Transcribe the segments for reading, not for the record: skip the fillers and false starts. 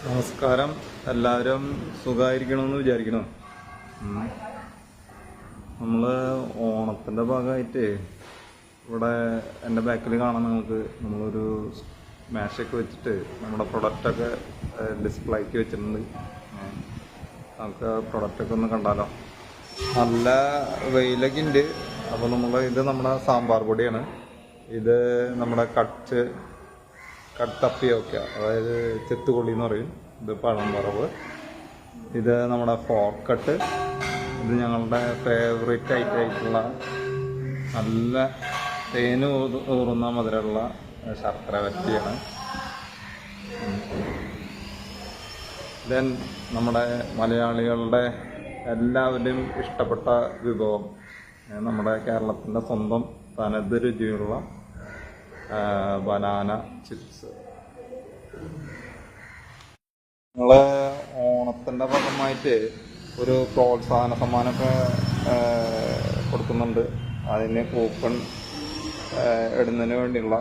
നമസ്കാരം. എല്ലാവരും സുഖമായിരിക്കണമെന്ന് വിചാരിക്കണം. നമ്മൾ ഓണത്തിൻ്റെ ഭാഗമായിട്ട് ഇവിടെ എൻ്റെ ബാക്കിൽ കാണാൻ നിങ്ങൾക്ക് നമ്മളൊരു മേശയൊക്കെ വെച്ചിട്ട് നമ്മുടെ പ്രൊഡക്റ്റൊക്കെ ഡിസ്പ്ലേക്ക് വെച്ചിട്ടുണ്ട്. നമുക്ക് പ്രൊഡക്റ്റൊക്കെ ഒന്ന് കണ്ടാലോ. നല്ല വെയിലൊക്കെ ഉണ്ട്. അപ്പോൾ ഇത് നമ്മുടെ സാമ്പാർ പൊടിയാണ്. ഇത് നമ്മുടെ കട്ടപ്പിയൊക്കെ, അതായത് ചെത്തുകൊള്ളി എന്ന് പറയും. ഇത് പഴം വറവ്. ഇത് നമ്മുടെ ഫോർക്കട്ട്. ഇത് ഞങ്ങളുടെ ഫേവറേറ്റ് ആയിട്ടുള്ള നല്ല തേന് ഊറുന്ന മധുരമുള്ള ശർക്കര വരട്ടിയാണ്. ദെൻ നമ്മുടെ മലയാളികളുടെ എല്ലാവരുടെയും ഇഷ്ടപ്പെട്ട വിഭവം, നമ്മുടെ കേരളത്തിൻ്റെ സ്വന്തം തനത് രുചിയുള്ള ബനാന ചിപ്സ്. ഞങ്ങൾ ഓണത്തിൻ്റെ ഭാഗമായിട്ട് ഒരു പ്രോത്സാഹന സമ്മാനമൊക്കെ കൊടുക്കുന്നുണ്ട്. അതിന് കൂപ്പൺ ഇടുന്നതിന് വേണ്ടിയുള്ള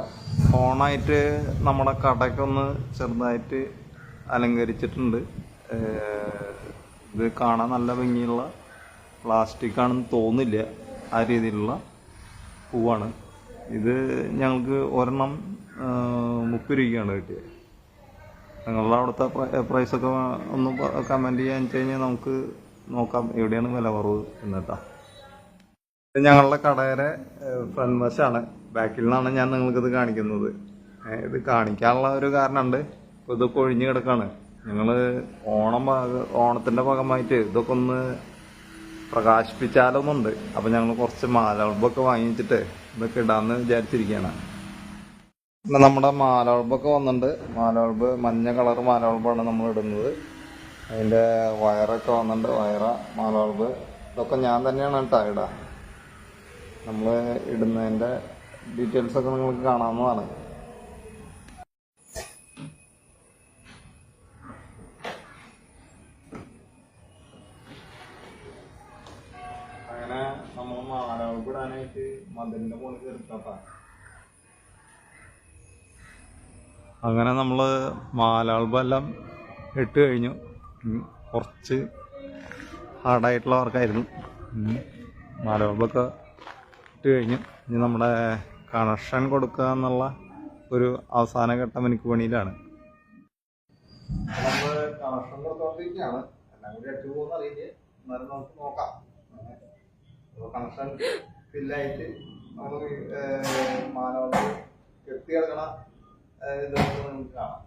ഓണായിട്ട് നമ്മുടെ കടയൊക്കെ ഒന്ന് ചെറുതായിട്ട് അലങ്കരിച്ചിട്ടുണ്ട്. ഇത് കാണാൻ നല്ല ഭംഗിയുള്ള പ്ലാസ്റ്റിക് ആണെന്ന് തോന്നില്ല, ആ രീതിയിലുള്ള പൂവാണ്. ഇത് ഞങ്ങൾക്ക് ഒരെണ്ണം 30 രൂപയ്ക്കാണ് കിട്ടിയത്. നിങ്ങളുടെ അവിടുത്തെ പ്രൈസൊക്കെ ഒന്ന് കമൻറ്റ് ചെയ്യാൻ വെച്ച് കഴിഞ്ഞാൽ നമുക്ക് നോക്കാം എവിടെയാണ് വില കുറവ് എന്നിട്ടാ. ഇത് ഞങ്ങളുടെ കടയുടെ ഫ്രണ്ട് വശമാണ്. ബാക്കിൽ നിന്നാണ് ഞാൻ നിങ്ങൾക്കിത് കാണിക്കുന്നത്. ഇത് കാണിക്കാനുള്ള ഒരു കാരണമുണ്ട്. ഇപ്പോൾ ഇത് കൊഴിഞ്ഞ് കിടക്കാണ്. ഞങ്ങൾ ഓണത്തിൻ്റെ ഭാഗമായിട്ട് ഇതൊക്കെ ഒന്ന് പ്രകാശിപ്പിച്ചാലൊന്നുണ്ട്. അപ്പോൾ ഞങ്ങൾ കുറച്ച് മാലബൾബൊക്കെ വാങ്ങിച്ചിട്ട് ഇതൊക്കെ ഇടാമെന്ന് വിചാരിച്ചിരിക്കുകയാണ്. പിന്നെ നമ്മുടെ മാലബൾബൊക്കെ വന്നിട്ടുണ്ട്. മാലബൾബ് മഞ്ഞ കളർ മാലബൾബാണ് നമ്മൾ ഇടുന്നത്. അതിൻ്റെ വയറൊക്കെ വന്നിട്ടുണ്ട്. മാലബൾബ് ഇതൊക്കെ ഞാൻ തന്നെയാണ് കേട്ടോ ഇടുക. നമ്മൾ ഇടുന്നതിൻ്റെ ഡീറ്റെയിൽസൊക്കെ നിങ്ങൾക്ക് കാണാവുന്നതാണ്. അങ്ങനെ നമ്മൾ മാലബൾബ് ഇടാനായിട്ട് മതിലിൻ്റെ മുകളിൽ കയറിട്ടാ. അങ്ങനെ നമ്മൾ മാലബൾബെല്ലാം ഇട്ട് കഴിഞ്ഞു. കുറച്ച് ഹാർഡായിട്ടുള്ള വർക്കായിരുന്നു. മാലബൾബൊക്കെ ഇട്ട് കഴിഞ്ഞു. ഇനി നമ്മുടെ കണക്ഷൻ കൊടുക്കുക എന്നുള്ള ഒരു അവസാന ഘട്ട മിനുക്ക് പണിയിലാണ്. നമ്മൾ കണക്ഷൻ കൊടുത്തോണ്ടിരിക്കുകയാണ്. എല്ലാം കൂടി അടിച്ചു പോകുന്ന അറിയില്ല, എന്നാലും നമുക്ക് നോക്കാം. കണക്ഷൻ ഫില്ലായിട്ട് നമ്മൾ മാലബൾബ് കെട്ടി കിടക്കണ ഇതൊക്കെ നമുക്ക് കാണാം.